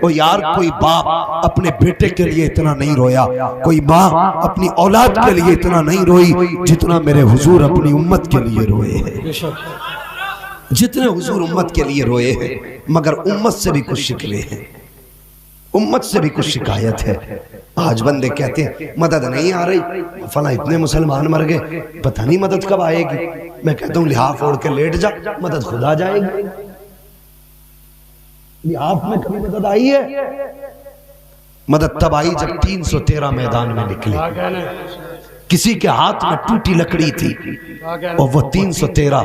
او یار کوئی باپ اپنے بیٹے کے لیے اتنا نہیں رویا، کوئی ماں اپنی اولاد کے لیے اتنا نہیں روئی جتنا میرے حضور اپنی امت کے لیے روئے ہیں، جتنے حضور امت کے لیے روئے ہیں۔ مگر امت سے بھی کچھ شکوے ہیں، امت سے بھی کچھ شکایت ہے۔ آج بندے کہتے ہیں مدد نہیں آ رہی، فلاں اتنے مسلمان مر گئے، پتہ نہیں مدد کب آئے گی۔ میں کہتا ہوں لحاف اوڑھ کے لیٹ جا، مدد خدا جائے گی۔ لحاف میں کبھی مدد آئی ہے؟ مدد تب آئی جب 313 میدان میں نکلے، کسی کے ہاتھ میں ٹوٹی لکڑی تھی اور وہ 313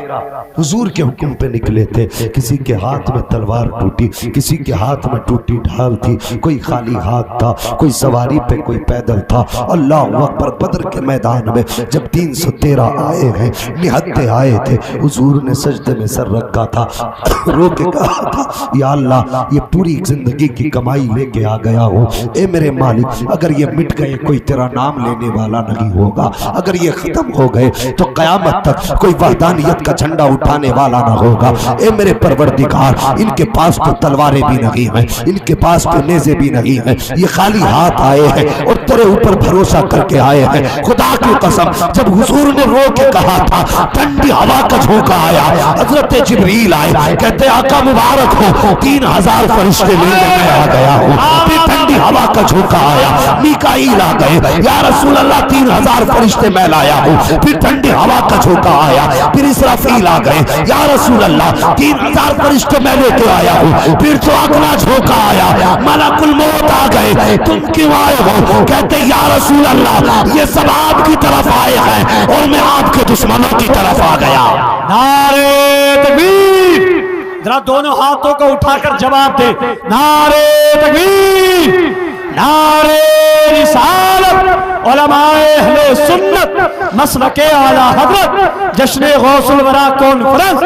حضور کے حکم پہ نکلے تھے۔ کسی کے ہاتھ میں تلوار ٹوٹی، کسی کے ہاتھ میں ٹوٹی ڈھال تھی، کوئی خالی ہاتھ تھا، کوئی سواری پہ، کوئی پیدل تھا۔ اللہ اکبر، بدر کے میدان میں جب 313 آئے ہیں، نہتے آئے تھے، حضور نے سجدے میں سر رکھا تھا، رو کے کہا تھا یا اللہ یہ پوری زندگی کی کمائی لے کے آ گیا ہوں، اے میرے مالک اگر یہ مٹ گئے کوئی تیرا نام لینے والا نہیں ہوگا، اگر یہ ختم ہو گئے تو قیامت تک کوئی وحدانیت کا جھنڈا اٹھانے والا نہ ہوگا۔ اے میرے پروردگار ان کے پاس تو تلواریں بھی نہیں ہیں، ان کے پاس تو نیزے بھی نہیں ہیں، یہ خالی ہاتھ آئے ہیں اور تیرے اوپر بھروسہ کر کے آئے ہیں۔ خدا کی قسم جب حضور نے رو کے کہا تھا، ٹھنڈی ہوا کا جھونکا آیا، حضرت جبریل آئے، کہتے آقا مبارک ہو، 3000 فرشتے لے میں آ گیا ہوں۔ پھر ٹھنڈی ہوا کا جھونکا آیا، میکائیل آ گئے، یا رسول اللہ 3000 فرشتے میں لایا ہوں۔ پھر ٹھنڈی ہوا کا جھونکا آیا، پھر اسرافیل آ گئے، یا رسول اللہ 3000 فرشتے میں لے کے آیا ہوں۔ پھر جو اگلا جھونکا آیا، ملک الموت آ گئے، تم کیوں آئے ہو؟ کہتے یا رسول اللہ یہ سب آپ کی طرف آئے ہیں اور میں آپ کے دشمنوں کی طرف آ گیا۔ نعرہ تکبیر! ذرا دونوں ہاتھوں کو اٹھا کر جواب دے، نعرہ تکبیر، نعرہ رسالت، علماء اہل سنت، مسلک اعلی حضرت، جشن غوث الورا کانفرنس،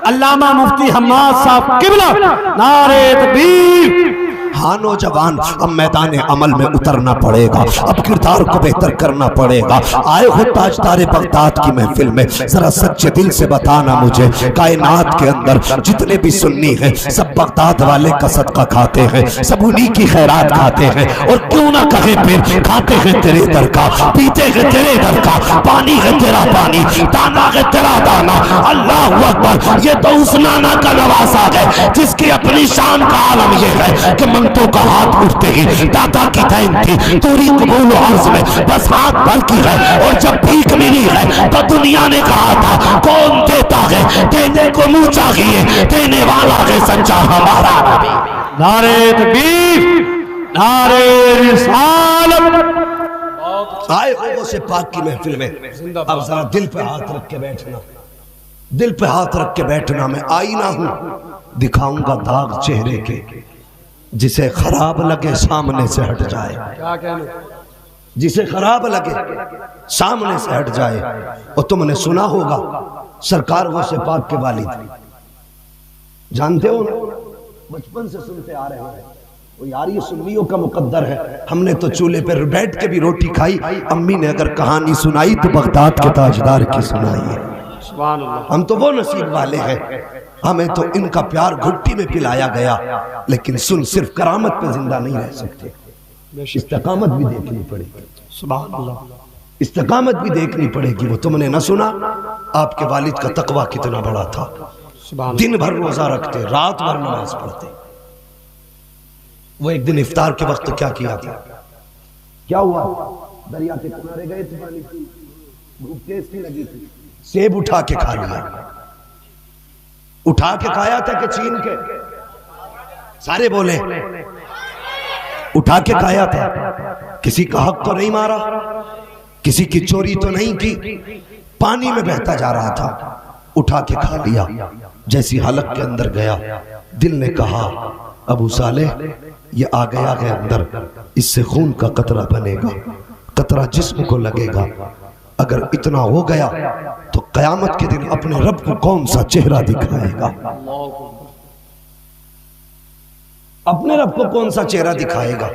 علامہ مفتی حماد صاحب قبلہ، نعرہ تکبیر۔ ہاں نوجوان اب میدان عمل میں اترنا پڑے گا، اب کردار کو بہتر کرنا پڑے گا۔ آئے ہو تاجدار بغداد کی محفل میں، ذرا سچے دل سے بتانا مجھے، کائنات کے اندر جتنے بھی سنی ہیں سب بغداد والے کا صدقہ کھاتے ہیں، سب انہی کی خیرات کھاتے ہیں، اور کیوں نہ کہیں پھر کھاتے ہیں تیرے در کا، پیتے ہیں تیرے در کا، پانی ہے تیرا پانی، دانا ہے تیرا دانا۔ اللہ اکبر، یہ تو اس نانا کا نواسا ہے جس کی اپنی شان کا عالم یہ ہے کہ منگتوں کا ہاتھ اٹھتے ہی داتا کی دین تھی، توری قبول و عرض میں بس ہاتھ بھر کی ہے، اور جب بھیک ملی ہے تو دنیا نے کہا تھا کون دیتا ہے، دینے کو منہ چاہیے، دینے والا ہے سچا ہمارا نبی۔ نعرہ تکبیر، نعرہ رسالت۔ آئے ہو سے پاک کی محفل میں، اب ذرا دل پہ ہاتھ رکھ کے بیٹھنا، دل پہ ہاتھ رکھ کے بیٹھنا۔ میں آئینہ ہوں، دکھاؤں گا داغ چہرے کے، جسے خراب لگے سامنے سے ہٹ جائے، جسے خراب لگے سامنے سے ہٹ جائے۔ اور تم نے سنا ہوگا سرکار غوث پاک کے والد، جانتے ہو نا، بچپن سے سنتے آ رہے ہیں، وہ یار یہ سنیوں کا مقدر ہے، ہم نے تو چولہے پر بیٹھ کے بھی روٹی کھائی، امی نے اگر کہانی سنائی تو بغداد کے تاجدار کی سنائی ہے۔ ہم تو وہ نصیب والے ہیں، ہمیں تو ان کا پیار گھٹی میں پلایا گیا، لیکن سن صرف کرامت پہ زندہ نہیں رہ سکتے، استقامت بھی دیکھنی پڑے گی، سبحان اللہ، استقامت بھی دیکھنی پڑے گی۔ وہ تم نے نہ سنا آپ کے والد کا تقوی کتنا بڑا تھا، دن بھر روزہ رکھتے، رات بھر نماز پڑھتے۔ وہ ایک دن افطار کے وقت کیا کیا تھا، کیا ہوا، دریا کے کنارے گئے تھے، پانی کی بھوک تیز کی لگی تھی، سیب اٹھا کے کھا لیا، اٹھا کے کھایا تھا کہ چھین کے، سارے بولے اٹھا کے کھایا تھا، کسی کا حق تو نہیں مارا، کسی کی چوری تو نہیں کی، پانی میں بہتا جا رہا تھا، اٹھا کے کھا لیا۔ جیسی حلق کے اندر گیا، دل نے کہا ابو صالح یہ آگے آگے اندر، اس سے خون کا قطرہ بنے گا، قطرہ جسم کو لگے گا، اگر اتنا ہو گیا تو قیامت کے دن اپنے رب کو کون سا چہرہ دکھائے گا، اپنے رب کو کون سا چہرہ دکھائے گا۔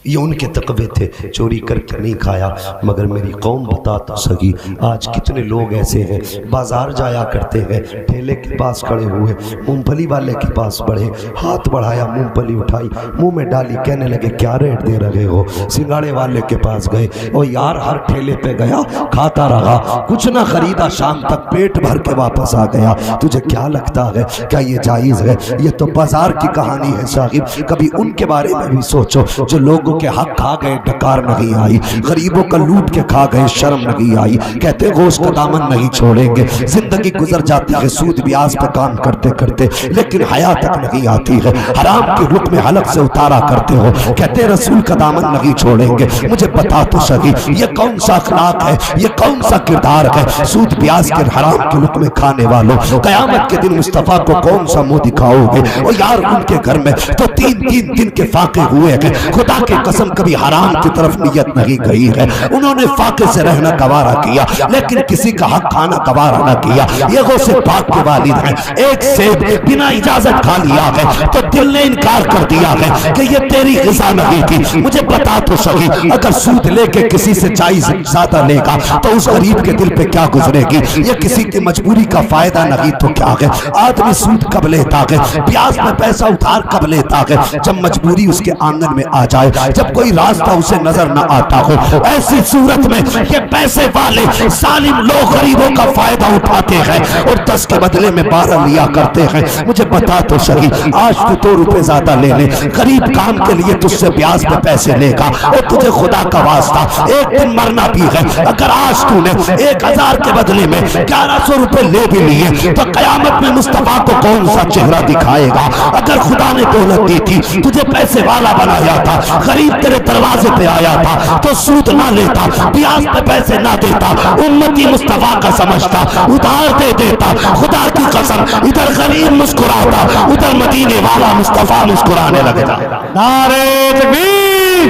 یہ ان کے تقوی تھے، چوری کر کے نہیں کھایا۔ مگر میری قوم بتا تو سکی آج کتنے لوگ ایسے ہیں بازار جایا کرتے ہیں، ٹھیلے کے پاس کھڑے ہوئے، مونگ پھلی والے کے پاس بڑھے، ہاتھ بڑھایا، مونگ پھلی اٹھائی، منہ میں ڈالی، کہنے لگے کیا ریٹ دے رہے ہو؟ سنگاڑے والے کے پاس گئے، او یار ہر ٹھیلے پہ گیا، کھاتا رہا، کچھ نہ خریدا، شام تک پیٹ بھر کے واپس آ گیا۔ تجھے کیا لگتا ہے کیا یہ جائز ہے؟ یہ تو بازار کی کہانی ہے صاحب، کبھی ان کے بارے میں بھی سوچو جو لوگوں کے حق کھا گئے، ڈکار نہیں آئی، غریبوں کا لوٹ کے کھا گئے، شرم نہیں آئی، کہتے گوشت کا دامن نہیں چھوڑیں گے۔ زندگی گزر جاتی ہے سود بیاز پہ کام کرتے کرتے، لیکن حیا تک نہیں آتی ہے۔ حرام کی رخ میں حلق سے اتارا کرتے ہو، کہتے رسول کا دامن نہیں چھوڑیں گے۔ مجھے بتا تو سکی یہ کون سا اخلاق ہے، یہ کون سا کردار ہے؟ سود بیاز کے حرام کی رخ میں کھانے والوں، قیامت کے دن مصطفیٰ کو کون سا منہ دکھاؤ گے؟ اور یار ان کے گھر میں تو تین دن کے فاقے ہوئے ہیں، خدا کے قسم کبھی حرام کی طرف نیت نہیں گئی ہے۔ انہوں نے فاقے سے رہنا گوارا کیا، لیکن کسی کا حق کھانا گوارا نہ کیا۔ یہ غوث پاک کے والد ہیں، ایک سیب بنا اجازت کھا لیا ہے تو دل نے انکار کر دیا ہے کہ یہ تیری غذا نہیں تھی۔ مجھے بتا تو سکی اگر سود لے کے کسی سے جائز زیادہ لے گا تو اس غریب کے دل پہ کیا گزرے گی؟ یہ کسی کی مجبوری کا فائدہ نہیں تو کیا ہے؟ آدمی سود کب لیتا ہے، پیاز میں پیسہ ادھار کب لیتا ہے؟ جب مجبوری اس کے آنگن میں آ جائے، جب کوئی راستہ اسے نظر نہ آتا ہو۔ ایسی صورت میں یہ پیسے والے ظالم لوگ غریبوں کا فائدہ اٹھاتے ہیں اور 10 کے بدلے میں 12 لیا کرتے ہیں۔ مجھے بتا تو سکی آج تو 2 روپے زیادہ لے لے، غریب کام کے لیے تجھ سے بیاز پہ پیسے لے گا، اور تجھے خدا کا واسطہ ایک دن مرنا بھی ہے۔ اگر آج تو نے 1000 کے بدلے میں 1100 روپے لے بھی لیے تو قیامت میں مصطفیٰ کو کون سا چہرہ دکھائے گا؟ اگر خدا نے دولت دی تھی، تجھے پیسے والا بنایا تھا، غریب تیرے دروازے پہ آیا تھا تو سود نہ لیتا، بیاز پہ پیسے نہ دیتا، امتی مصطفیٰ کا سمجھتا، ادھار دے دیتا۔ خدا کی قسم ادھر غریب مسکراتا، ادھر مدینے والا مصطفیٰ مسکرانے لگتا۔ نعرہ تکبیر،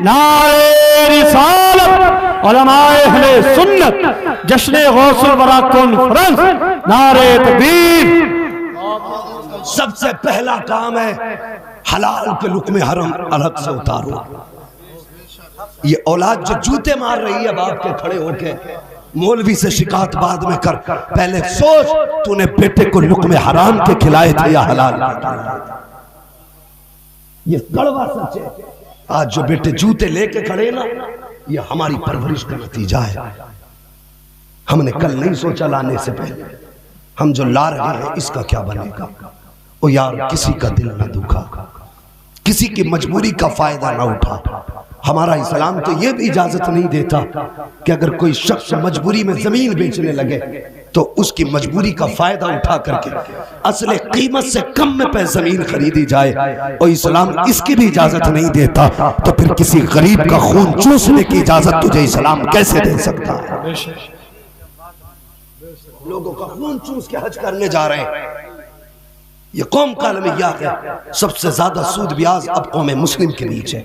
نعرہ رسالت، علماء اہل سنت، جشن غوث الورا کانفرنس، نعرہ تکبیر۔ سب سے پہلا کام ہے حلال کے لقمے حرام الگ سے اتارو۔ یہ اولاد جو جوتے مار رہی ہے باپ کے کھڑے ہو کے، مولوی سے شکایت بعد میں کر، پہلے سوچ تو نے بیٹے کو لقمے حرام کے کھلائے تھے یا حلال کے؟ یہ کڑوا سچ ہے۔ آج جو بیٹے جوتے لے کے کھڑے نا، یہ ہماری پرورش کا نتیجہ ہے۔ ہم نے کل نہیں سوچا لانے سے پہلے، ہم جو لا رہے ہیں اس کا کیا بنے گا؟ او یار کسی کا دل نہ دکھا، کسی کی مجبوری کا فائدہ نہ اٹھا۔ ہمارا اسلام تو یہ بھی اجازت نہیں دیتا کہ اگر کوئی شخص مجبوری میں زمین بیچنے لگے تو اس کی مجبوری کا فائدہ اٹھا کر کے اصل قیمت سے کم میں پہ زمین خریدی جائے، اور اسلام اس کی بھی اجازت نہیں دیتا، تو پھر کسی غریب کا خون چوسنے کی اجازت تجھے اسلام کیسے دے سکتا ہے؟ لوگوں کا خون چوس کے حج کرنے جا رہے ہیں۔ یہ قوم کا المیات ہے، سب سے زیادہ سود بیاز اب قوم مسلم کے نیچے۔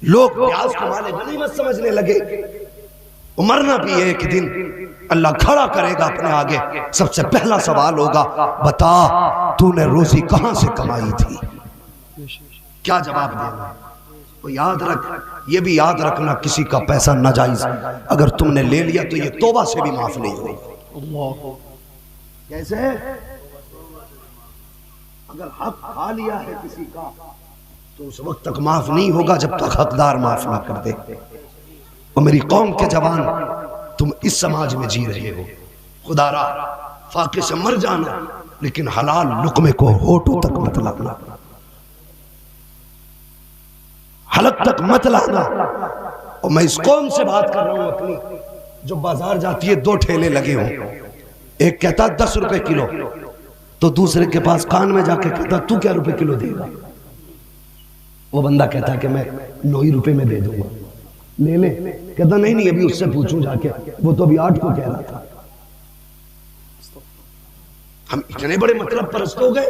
لوگ بیاز کو مال غنیمت سمجھنے لگے، مرنا بھی ایک دن اللہ کھڑا کرے گا اپنے آگے۔ سب سے پہلا سوال ہوگا بتا تو نے روزی کہاں سے کمائی تھی؟ کیا جواب دینا؟ وہ یاد رکھ، یہ بھی یاد رکھنا کسی کا پیسہ ناجائز اگر تم نے لے لیا تو یہ توبہ سے بھی معاف نہیں ہوگا۔ کیسے؟ اگر حق کھا لیا ہے کسی کا تو اس وقت تک معاف نہیں ہوگا جب تک حقدار معاف نہ کر دے۔ اور میری قوم کے جوان، تم اس سماج میں جی رہے ہو، خدا را فاقے سے مر جانا لیکن حلال لقمے کو ہونٹوں تک مت لانا، حلق تک مت لانا۔ اور میں اس قوم سے بات کر رہا ہوں اپنی، جو بازار جاتی ہے 2 ٹھیلے لگے ہوں، ایک کہتا 10 روپے کلو تو دوسرے کے پاس کان میں جا کے کہتا تو کیا روپے کلو دے گا؟ وہ بندہ کہتا ہے کہ میں 9 ہی روپے میں دے دوں گا، لے لے۔ کہتا نہیں ابھی اس سے پوچھوں جا کے، وہ تو ابھی 8 کو کہہ رہا تھا۔ ہم اتنے بڑے مطلب پرست ہو گئے،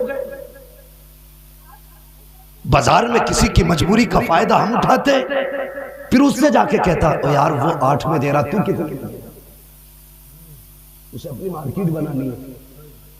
بازار میں کسی کی مجبوری کا فائدہ ہم اٹھاتے، پھر اس سے جا کے کہتا او یار وہ 8 میں دے رہا تو کتنے دے رہا؟ اسے اپنی مارکیٹ بنانی ہے،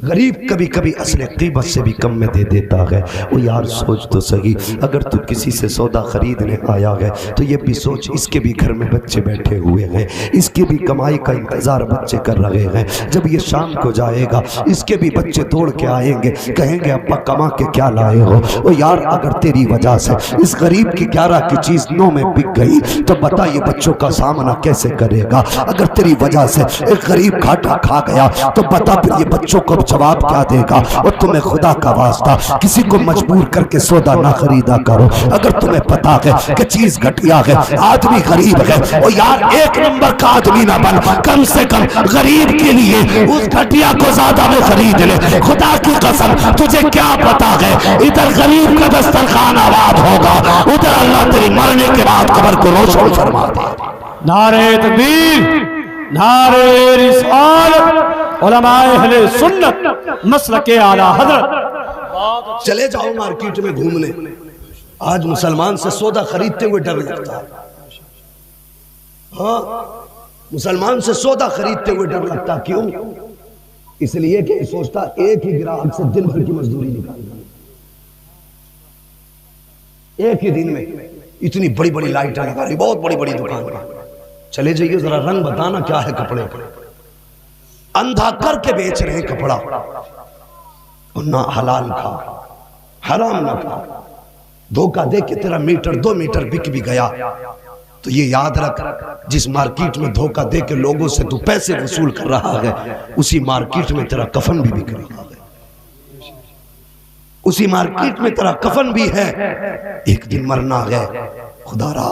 غریب کبھی کبھی اصل قیمت سے بھی کم میں دے دیتا ہے. وہ یار سوچ تو سہی، اگر تو کسی سے سودا خریدنے آیا ہے تو یہ بھی سوچ اس کے بھی گھر میں بچے بیٹھے ہوئے ہیں، اس کی بھی کمائی کا انتظار بچے کر رہے ہیں. جب یہ شام کو جائے گا اس کے بھی بچے دوڑ کے آئیں گے، کہیں گے ابا کما کے کیا لائے ہو. وہ یار اگر تیری وجہ سے اس غریب کی 11 کی چیز 9 میں بک گئی تو بتا یہ بچوں کا سامنا کیسے کرے گا. اگر تیری وجہ سے ایک غریب گھاٹا کھا گیا تو بتا پھر یہ بچوں کو جواب کیا دے گا. اور تمہیں خدا کا واسطہ کسی کو مجبور کر کے سودا نہ خریدا کرو. اگر تمہیں پتا ہے کہ چیز گھٹیا ہے، آدمی غریب ہے، اور یار 1 نمبر کا آدمی نہ بن، کم سے کم غریب کے لیے اس گھٹیا کو زیادہ میں خرید لے. خدا کی قسم تجھے کیا پتا ہے ادھر غریب کا دسترخوان آباد ہوگا، ادھر اللہ تیری مرنے کے بعد قبر کو روشن فرما دے. نعرہ تکبیر، نعرہ رسالت، علماء اہل سنت مسلک اعلی حضرت. چلے جاؤ مارکیٹ میں گھومنے، آج مسلمان سے سودا خریدتے ہوئے ڈر لگتا ہے. ہاں مسلمان سے سودا خریدتے ہوئے ڈر لگتا. کیوں؟ اس لیے کہ سوچتا ایک ہی گراہک سے دن بھر کی مزدوری نکالنا، ایک ہی دن میں اتنی بڑی بڑی لائٹیں لگا رہی، بہت بڑی بڑی دکان ہے. چلے جائیے ذرا رنگ بتانا کیا ہے کپڑے کا. اندھا کر کے بیچ رہے کپڑا، اور نہ حلال کھا حرام نہ کھا. دھوکہ دے کے تیرا میٹر 2 میٹر بک بھی گیا تو یہ یاد رکھ، جس مارکیٹ میں دھوکہ دے کے لوگوں سے تو پیسے وصول کر رہا ہے اسی مارکیٹ میں تیرا کفن بھی بک رہا ہے، اسی مارکیٹ میں تیرا کفن بھی ہے. ایک دن مرنا ہے، خدا را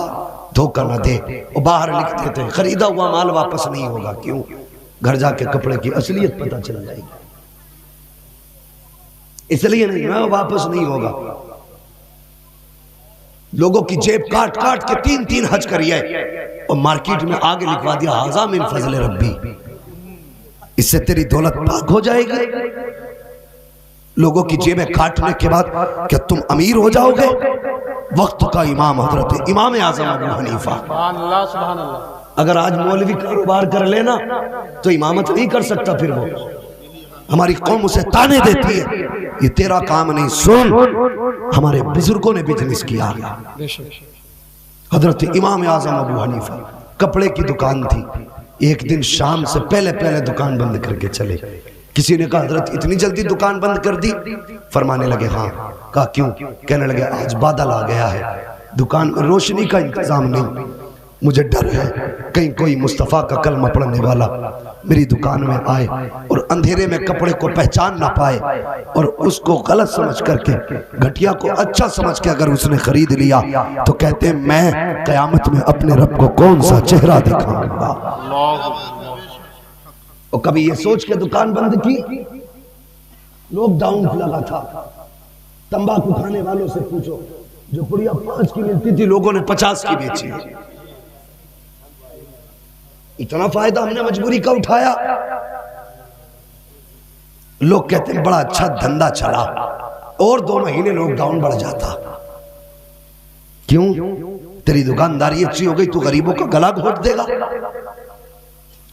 دھوکہ نہ دے. وہ باہر لکھ دیتے خریدا ہوا مال واپس نہیں ہوگا. کیوں؟ گھر جا کے کپڑے کی اصلیت پتہ چل جائے گی، اس لیے نہیں واپس نہیں ہوگا. لوگوں کی جیب کاٹ کاٹ کے 3 حج کریے اور مارکیٹ میں آگے لکھوا دیا ھذا من فضل ربی، اس سے تیری دولت پاک ہو جائے گی. لوگوں کی جیبیں کاٹنے کے بعد کیا تم امیر ہو جاؤ گے؟ وقت کا امام حضرت امام اعظم ابو حنیفہ، سبحان اللہ سبحان اللہ. اگر آج مولوی کاروبار کر لینا تو امامت نہیں کر سکتا. پھر وہ ہماری قوم اسے تانے دیتی ہے یہ تیرا کام نہیں. سن، ہمارے بزرگوں نے بزنس کیا. حضرت امام اعظم ابو حنیفہ کپڑے کی دکان تھی. ایک دن شام سے پہلے دکان بند کر کے چلے. کسی نے کہا حضرت اتنی جلدی دکان بند کر دی؟ فرمانے لگے ہاں. کہا کیوں؟ کہنے لگے آج بادل آ گیا ہے، دکان میں روشنی کا انتظام نہیں، مجھے ڈر ہے کہیں کوئی مصطفیٰ کا کلمہ پڑھنے والا میری دکان میں آئے اور اندھیرے میں کپڑے کو پہچان نہ پائے اور اس کو غلط سمجھ کر کے گھٹیا کو اچھا سمجھ کے اگر اس نے خرید لیا تو کہتے ہیں میں قیامت میں اپنے رب کو کون سا چہرہ دکھاؤں گا. اور کبھی یہ سوچ کے دکان بند کی. لاک ڈاؤن لگا تھا، تمباکو کھانے والوں سے پوچھو، جو پڑیا 5 کی ملتی تھی لوگوں نے 50 کی بیچی. اتنا فائدہ ہم نے مجبوری کا اٹھایا. لوگ کہتے ہیں بڑا اچھا دھندا چلا، اور 2 مہینے لاک ڈاؤن بڑھ جاتا. کیوں؟ تیری دکانداری اچھی ہو گئی تو غریبوں کا گلا گھونٹ دے گا.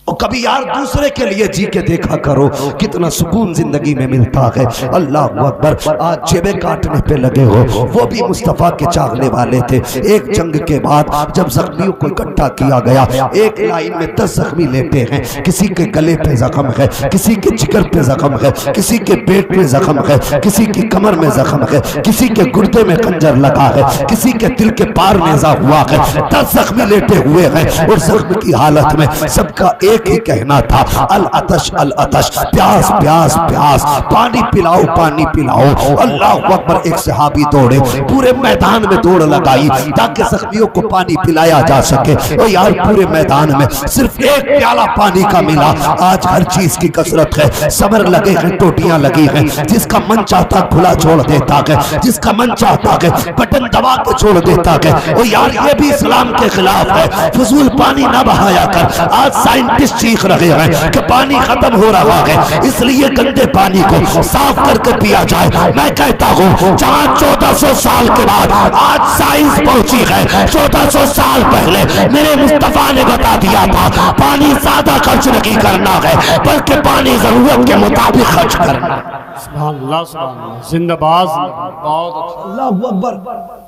اور کبھی یار دوسرے کے لیے جی کے دیکھا کرو کتنا سکون زندگی میں ملتا ہے. اللہ اکبر. آج جیبیں کاٹنے پہ لگے ہو، وہ بھی مصطفیٰ کے چاہنے والے تھے. ایک جنگ کے بعد جب زخمیوں کو اکٹھا کیا گیا، ایک لائن میں 10 زخمی لیٹے ہیں. کسی کے گلے پہ زخم ہے، کسی کے جگر پہ زخم ہے، کسی کے پیٹ پہ زخم ہے، کسی کی کمر میں زخم ہے، کسی کے گردے میں خنجر لگا ہے، کسی کے دل کے پار نیزہ ہوا ہے. 10 زخمی لیٹے ہوئے ہیں اور زخم کی حالت میں سب کا ایک ہی کہنا تھا العطش العطش، پیاس پیاس پیاس، پانی پلاؤ پانی پلاؤ. اللہ اکبر. ایک صحابی دوڑے، پورے میدان میں دوڑ لگائی تاکہ زخمیوں کو پانی پلایا جا سکے. اور یار پورے میدان میں صرف ایک پیالہ پانی کا ملا. آج ہر چیز کی کثرت ہے، صبر لگے ہیں، ٹوٹیاں لگی ہیں. جس کا من چاہتا کھلا چھوڑ دیتا ہے، جس کا من چاہتا ہے بٹن دبا کے چھوڑ دیتا ہے. اور یار یہ بھی اسلام کے خلاف ہے. فضول پانی نہ بہایا کر. آج سائنٹسٹ مالش چیخ رہے ہیں کہ پانی ختم ہو رہا ہے، اس لیے گندے پانی کو صاف کر کے پیا جائے۔ میں کہتا ہوں جہاں 1400 سال کے بعد آج سائنس پہنچی ہے، 1400 سال پہلے میرے مصطفیٰ نے بتا دیا تھا پانی زیادہ خرچ نہیں کرنا ہے بلکہ پانی ضرورت کے مطابق خرچ کرنا ہے۔ سبحان اللہ سبحان اللہ، زندہ باز، بہت اچھا۔ اللہ اکبر۔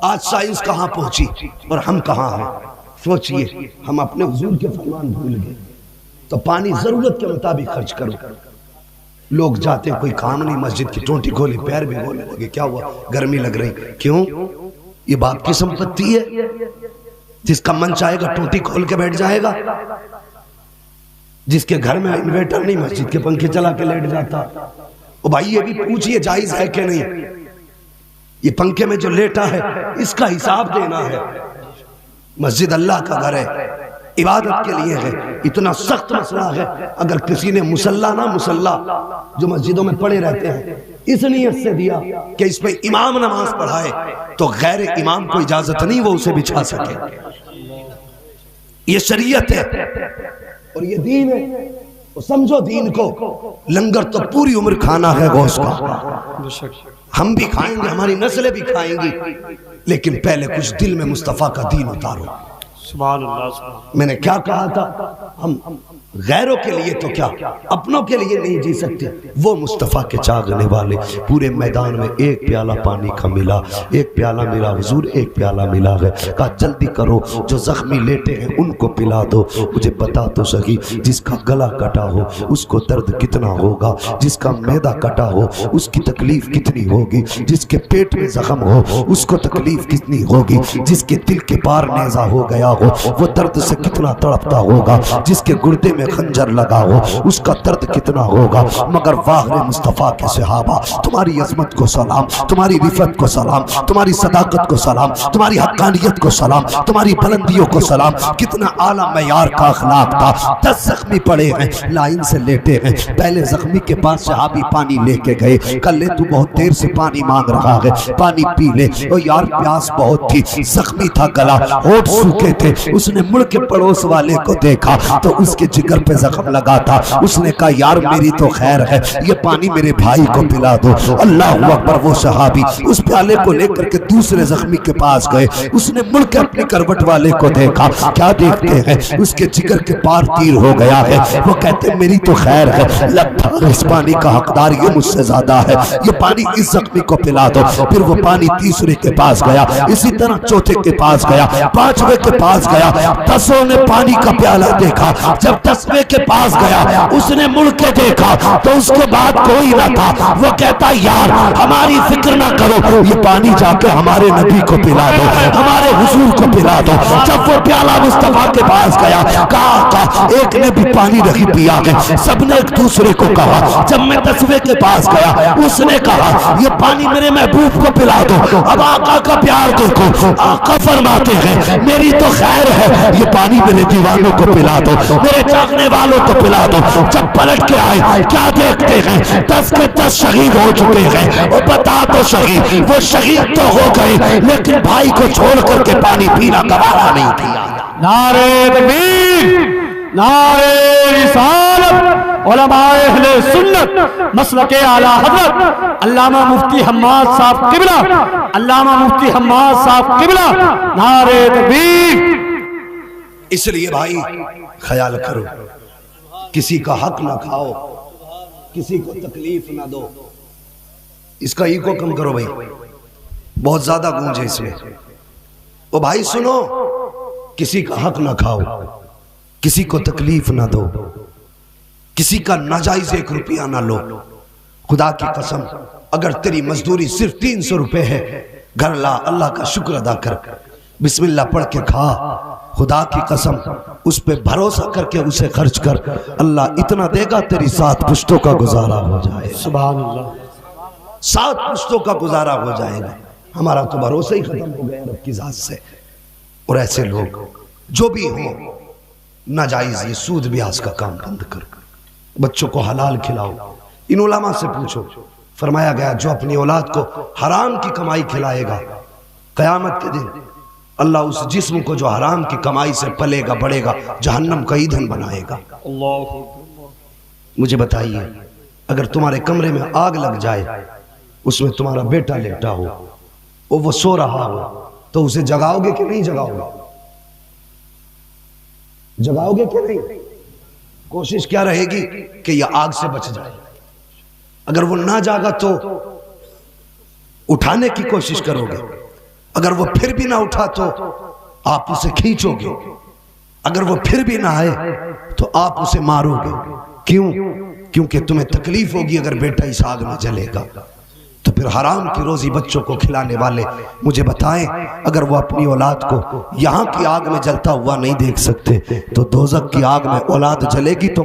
آج سائنس کہاں پہنچی اور ہم کہاں ہیں؟ سوچئے ہم اپنے حضور کے فرمان بھول گئے۔ تو پانی ضرورت کے مطابق خرچ کرو۔ لوگ جاتے ہیں کوئی کام نہیں، مسجد کی ٹونٹی کھولی پیر بھی بولنے لگے کیا ہوا؟ گرمی لگ رہی۔ کیوں؟ یہ باپ کی سمپتی ہے، جس کا من چاہے گا ٹونٹی کھول کے بیٹھ جائے گا، جس کے گھر میں انویٹر نہیں مسجد کے پنکھے چلا کے لیٹ جاتا۔ او بھائی یہ بھی پوچھئے جائز ہے کہ نہیں؟ یہ پنکھے میں جو لیٹا ہے اس کا حساب دینا ہے۔ مسجد اللہ کا گھر ہے، عبادت کے لیے ہے۔ اتنا سخت مسئلہ ہے اگر کسی نے مصلی نہ مصلی جو مسجدوں میں پڑے رہتے ہیں اس نیت سے دیا کہ اس پہ امام نماز پڑھائے تو غیر امام کو اجازت نہیں وہ اسے بچھا سکے۔ یہ شریعت ہے اور یہ دین ہے۔ سمجھو دین کو، لنگر تو پوری عمر کھانا ہے گوشت کا، ہم بھی کھائیں گے، ہماری نسلیں بھی کھائیں گی، لیکن پہلے کچھ دل میں مصطفیٰ کا دین اتارو۔ سبحان اللہ سبحان اللہ۔ میں نے کیا کہا تھا؟ ہم غیروں کے لیے تو کیا اپنوں کے لیے نہیں جی سکتے۔ وہ مصطفیٰ کے چاغنے والے پورے میدان میں ایک پیالہ پانی کا ملا، ایک پیالہ ملا حضور، ایک پیالہ ملا ہے۔ کہا جلدی کرو، جو زخمی لیٹے ہیں ان کو پلا دو۔ مجھے بتا تو سکی جس کا گلا کٹا ہو اس کو درد کتنا ہوگا، جس کا معدہ کٹا ہو اس کی تکلیف کتنی ہوگی، جس کے پیٹ میں زخم ہو اس کو تکلیف کتنی ہوگی، جس کے دل کے پار نیزہ ہو گیا ہو وہ درد سے کتنا تڑپتا ہوگا، جس کے گردے میں خنجر لگا ہو اس کا درد کتنا ہوگا۔ مگر واہ مصطفیٰ کے صحابہ، تمہاری عظمت کو سلام، تمہاری رفعت کو سلام، تمہاری صداقت کو سلام، تمہاری حقانیت کو سلام، تمہاری بلندیوں کو سلام۔ کتنا اعلیٰ معیار کا اخلاق تھا۔ 10 زخمی پڑے ہیں، لائن سے لیٹے ہیں۔ پہلے زخمی کے پاس صحابی پانی لے کے گئے، کل لے تو بہت دیر سے پانی مانگ رہا ہے، پانی پی لے۔ او یار پیاس بہت تھی، زخمی تھا گلا، ہونٹ سوکھے تھے۔ اس نے مڑ کے پڑوس والے کو دیکھا تو اس کے جگر پہ زخم لگا تھا۔ اس نے کہا یار میری تو خیر ہے، یہ پانی میرے بھائی کو پلا دو۔ اللہ اکبر۔ وہ صحابی اس پیالے کو لے کر کے دوسرے زخمی کے پاس گئے۔ اس نے مڑ کے اپنی کروٹ والے کو دیکھا، کیا دیکھتے ہیں؟ اس کے جگر کے پار تیر ہو گیا ہے۔ وہ کہتے میری تو خیر ہے، لگتا ہے اس پانی کا حقدار یہ مجھ سے زیادہ ہے، یہ پانی اس زخمی کو پلا دو۔ پھر وہ پانی تیسرے کے پاس گیا، اسی طرح چوتھے کے پاس گیا، پانچویں کے پاس گیا۔ 10 نے پانی کا پیالہ دیکھا۔ جب 10ویں کے پاس گیا اس نے مڑ کے دیکھا تو اس کے بعد کوئی نہ تھا۔ وہ کہتا یار ہماری فکر نہ کرو، یہ پانی جا کے ہمارے نبی کو پلا دو، ہمارے حضور کو پلا دو۔ جب وہ پیالہ مصطفیٰ کے پاس گیا کہا ایک نے بھی پانی نہیں پیا ہے۔ سب نے ایک دوسرے کو کہا۔ جب میں 10ویں کے پاس گیا اس نے کہا یہ پانی میرے محبوب کو پلا دو۔ اب آقا کا پیار دیکھو، آقا فرماتے ہیں میری تو خیر ہے، یہ پانی میرے دیوانوں کو پلا دو، میرے چاہنے والوں کو پلا دو۔ جب پلٹ کے آئے کیا دیکھتے ہیں؟ 10 کے 10 شہید ہو چکے ہیں۔ اور بتا تو شہید وہ شہید تو ہو گئے لیکن بھائی کو چھوڑ کر کے پانی پینا گوارا نہیں کیا۔ نعرہ تکبیر، نعرہ رسالت، علماء اہل سنت مسلک اعلیٰ حضرت علامہ مفتی حماد صاحب قبلہ، علامہ مفتی حماد صاحب قبلہ، نعرہ تکبیر۔ اس لیے بھائی خیال کرو، کسی کا حق نہ کھاؤ، کسی کو تکلیف نہ دو۔ اس کا ایگو کم کرو بھائی، بہت زیادہ گونج ہے اس میں۔ او بھائی سنو، کسی کا حق نہ کھاؤ، کسی کو تکلیف نہ دو، کسی کا ناجائز 1 روپیہ نہ لو۔ خدا کی قسم اگر تیری مزدوری صرف 300 روپے ہے، گھر لا، اللہ کا شکر ادا کر، بسم اللہ پڑھ کے کھا۔ خدا کی قسم اس پہ بھروسہ کر کے اسے خرچ کر، اللہ اتنا دے گا تیری 7 پشتوں کا گزارا ہو جائے۔ سبحان اللہ، 7 پشتوں کا گزارا ہو جائے گا۔ ہمارا تو بھروسہ ہی ختم ہو گیا رب کی ذات سے۔ اور ایسے لوگ جو بھی ہوں ناجائز یہ سود بیاز کا کام بند کر، بچوں کو حلال کھلاؤ۔ ان علماء سے پوچھو، فرمایا گیا جو اپنی اولاد کو حرام کی کمائی کھلائے گا قیامت کے دن اللہ اس جسم کو جو حرام کی کمائی سے پلے گا بڑھے گا جہنم کا ایندھن بنائے گا۔ مجھے بتائیے اگر تمہارے کمرے میں آگ لگ جائے، اس میں تمہارا بیٹا لیٹا ہو اور وہ سو رہا ہو، تو اسے جگاؤ گے کہ نہیں جگاؤ گے؟ جگاؤ گے کہ نہیں؟ کوشش کیا رہے گی کہ یہ آگ سے بچ جائے۔ اگر وہ نہ جاگا تو اٹھانے کی کوشش کرو گے، اگر وہ پھر بھی نہ اٹھا تو آپ اسے کھینچو گے، اگر وہ پھر بھی نہ آئے تو آپ اسے مارو گے۔ کیوں؟ کیونکہ تمہیں تکلیف ہوگی اگر بیٹا اس آگ میں جلے گا۔ تو پھر حرام کی روزی بچوں کو کھلانے والے مجھے بتائیں، اگر وہ اپنی اولاد کو یہاں کی آگ میں جلتا ہوا نہیں دیکھ سکتے تو دوزخ کی آگ میں اولاد جلے گی تو